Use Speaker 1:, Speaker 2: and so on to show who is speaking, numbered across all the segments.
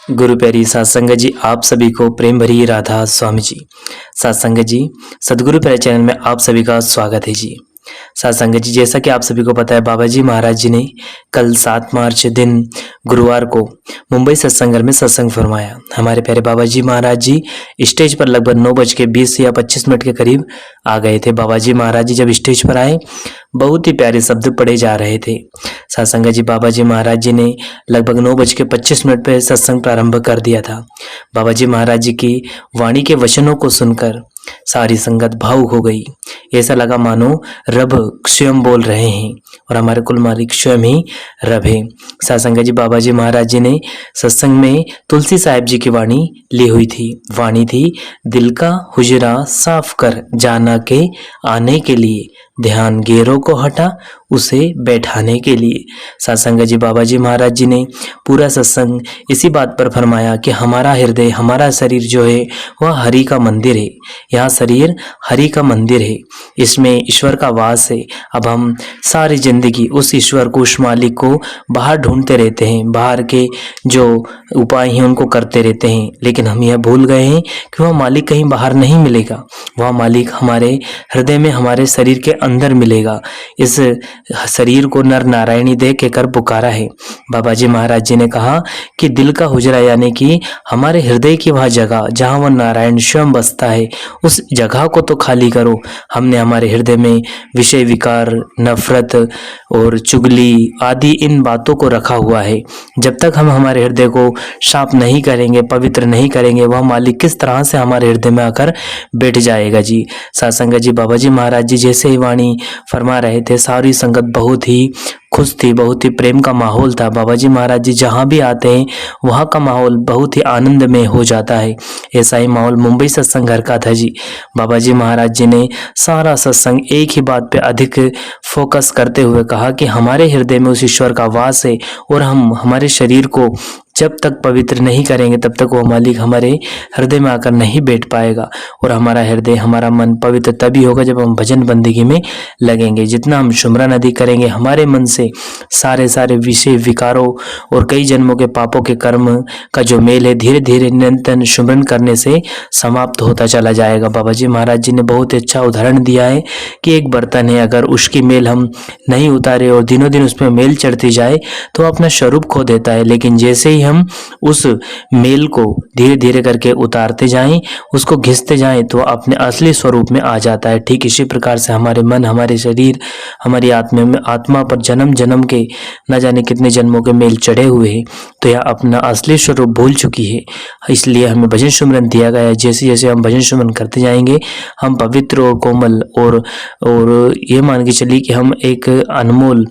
Speaker 1: गुरु प्यारी सत्संगत जी, आप सभी को प्रेम भरी राधा स्वामी जी। सत्संगत जी, सदगुरु प्यारे चैनल में आप सभी का स्वागत है जी। सत्संगत जी, जैसा कि आप सभी को पता है, बाबा जी महाराज जी ने कल 7 मार्च दिन गुरुवार को मुंबई सत्संग घर में सत्संग फरमाया। हमारे प्यारे बाबा जी महाराज जी स्टेज पर लगभग 9:20 या 25 मिनट के करीब आ गए थे। बाबा जी महाराज जी जब स्टेज पर आए, बहुत ही प्यारे शब्द पढ़े जा रहे थे। सत्संगत जी, बाबा जी महाराज जी ने लगभग 9:25 पे सत्संग प्रारंभ कर दिया था। बाबा जी महाराज जी की वाणी के वचनों को सुनकर सारी संगत भावुक हो गई। ऐसा लगा मानो रब स्वयं बोल रहे हैं और हमारे कुल मालिक स्वयं ही रब है। सत्संगत जी, बाबा जी महाराज जी ने सत्संग में तुलसी साहिब जी की वाणी ली हुई थी। वाणी थी, दिल का हुजरा साफ कर जाना के आने के लिए, ध्यान गैरों को हटा उसे बैठाने के लिए। सत्संगत जी, बाबा जी महाराज जी ने पूरा सत्संग इसी बात पर फरमाया कि हमारा हृदय, हमारा शरीर जो है वह हरि का मंदिर है। यहाँ शरीर हरि का मंदिर है, इसमें ईश्वर का वास है। अब हम सारी जिंदगी उस ईश्वर को, उस मालिक को बाहर ढूंढते रहते हैं, बाहर के जो उपाय हैं उनको करते रहते हैं, लेकिन हम यह भूल गए हैं कि वह मालिक कहीं बाहर नहीं मिलेगा। वह मालिक हमारे हृदय में, हमारे शरीर के अंदर मिलेगा। इस शरीर को नर नारायणी दे के कर पुकारा है। बाबा जी महाराज जी ने कहा कि दिल का हुजरा यानी कि हमारे हृदय की वह जगह जहाँ वह नारायण स्वयं बसता है, उस जगह को तो खाली करो। हमने हमारे हृदय में विषय विकार, नफरत और चुगली आदि इन बातों को रखा हुआ है। जब तक हम हमारे हृदय को साफ नहीं करेंगे, पवित्र नहीं करेंगे, वह मालिक किस तरह से हमारे हृदय में आकर बैठ जाएगा जी। सत्संगत जी, बाबा जी महाराज जी जैसे ही वाणी फरमा रहे थे, सारी संगत बहुत ही खुश थी, बहुत ही प्रेम का माहौल था। बाबा जी महाराज जी जहाँ भी आते हैं वहाँ का माहौल बहुत ही आनंदमय हो जाता है। ऐसा ही माहौल मुंबई सत्संग घर का था जी। बाबा जी महाराज जी ने सारा सत्संग एक ही बात पे अधिक फोकस करते हुए कहा कि हमारे हृदय में उस ईश्वर का वास है और हम हमारे शरीर को जब तक पवित्र नहीं करेंगे तब तक वो मालिक हमारे हृदय में आकर नहीं बैठ पाएगा। और हमारा हृदय, हमारा मन पवित्र तभी होगा जब हम भजन बंदगी में लगेंगे। जितना हम सुमरन आदि करेंगे, हमारे मन से सारे विषय विकारों और कई जन्मों के पापों के कर्म का जो मेल है धीरे धीरे निरंतर सुमरन करने से समाप्त होता चला जाएगा। बाबा जी महाराज जी ने बहुत अच्छा उदाहरण दिया है कि एक बर्तन है, अगर उसकी मेल हम नहीं उतारे और दिनों दिन उसमें मेल चढ़ती जाए तो अपना स्वरूप खो देता है, लेकिन जैसे ही हम उस मेल को धीरे धीरे करके उतारते जाएं, उसको घिसते जाएं, तो अपने असली स्वरूप में आ जाता है। ठीक इसी प्रकार से हमारे मन, हमारे शरीर, हमारी आत्मा पर जन्म जन्म के न जाने कितने जन्मों के मेल चढ़े हुए हैं, तो यह अपना असली स्वरूप भूल चुकी है। इसलिए हमें भजन सुमरन दिया गया है। जैसे जैसे हम भजन सुमरन करते जाएंगे, हम पवित्र और कोमल और ये मान के चलिए कि हम एक अनमोल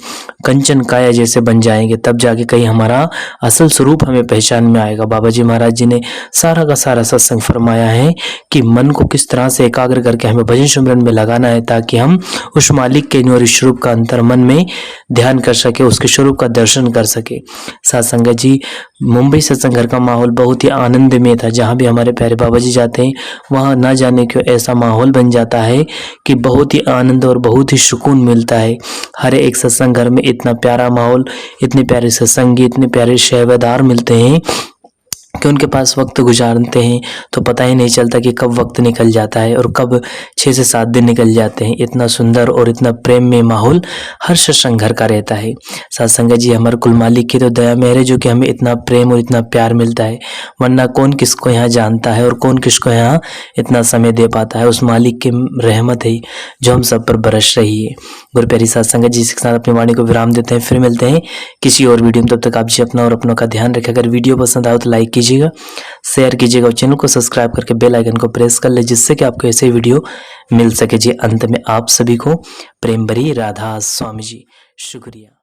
Speaker 1: कंचन काया जैसे बन जाएंगे, तब जाके कहीं हमारा असल स्वरूप हमें पहचान में आएगा। बाबा जी महाराज जी ने सारा का सारा सत्संग फरमाया है कि मन को किस तरह से एकाग्र करके हमें भजन सुमरन में लगाना है, ताकि हम उस मालिक के निवर स्वरूप का अंतर मन में ध्यान कर सके, उसके स्वरूप का दर्शन कर सके। सत्संगत जी, मुंबई सत्संग घर का माहौल बहुत ही आनंदमय था। जहाँ भी हमारे प्यारे बाबा जी जाते हैं वहाँ ना जाने क्यों ऐसा माहौल बन जाता है कि बहुत ही आनंद और बहुत ही सुकून मिलता है। हर एक सत्संग घर में इतना प्यारा माहौल, इतने प्यारे सत्संगी, इतने प्यारे सेवादार मिलते हैं कि उनके पास वक्त गुजारते हैं तो पता ही नहीं चलता कि कब वक्त निकल जाता है और कब 6 से 7 दिन निकल जाते हैं। इतना सुंदर और इतना प्रेम में माहौल हर सत्संग घर का रहता है। सत्संगत जी, हमारे कुल मालिक की तो दया मेहर है जो कि हमें इतना प्रेम और इतना प्यार मिलता है, वरना कौन किसको यहाँ जानता है और कौन किसको यहाँ इतना समय दे पाता है। उस मालिक की रहमत है जो हम सब पर बरस रही है। गुरु प्यारी सत्संगत जी, इसके साथ अपनी वाणी को विराम देते हैं। फिर मिलते हैं किसी और वीडियो में। तब तक आप जी अपना और अपनों का ध्यान रखें। अगर वीडियो पसंद आए तो लाइक कीजिएगा, शेयर कीजिएगा और चैनल को सब्सक्राइब करके बेल आइकन को प्रेस कर ले, जिससे कि आपको ऐसे वीडियो मिल सके जी। अंत में आप सभी को प्रेम भरी राधा स्वामी जी। शुक्रिया।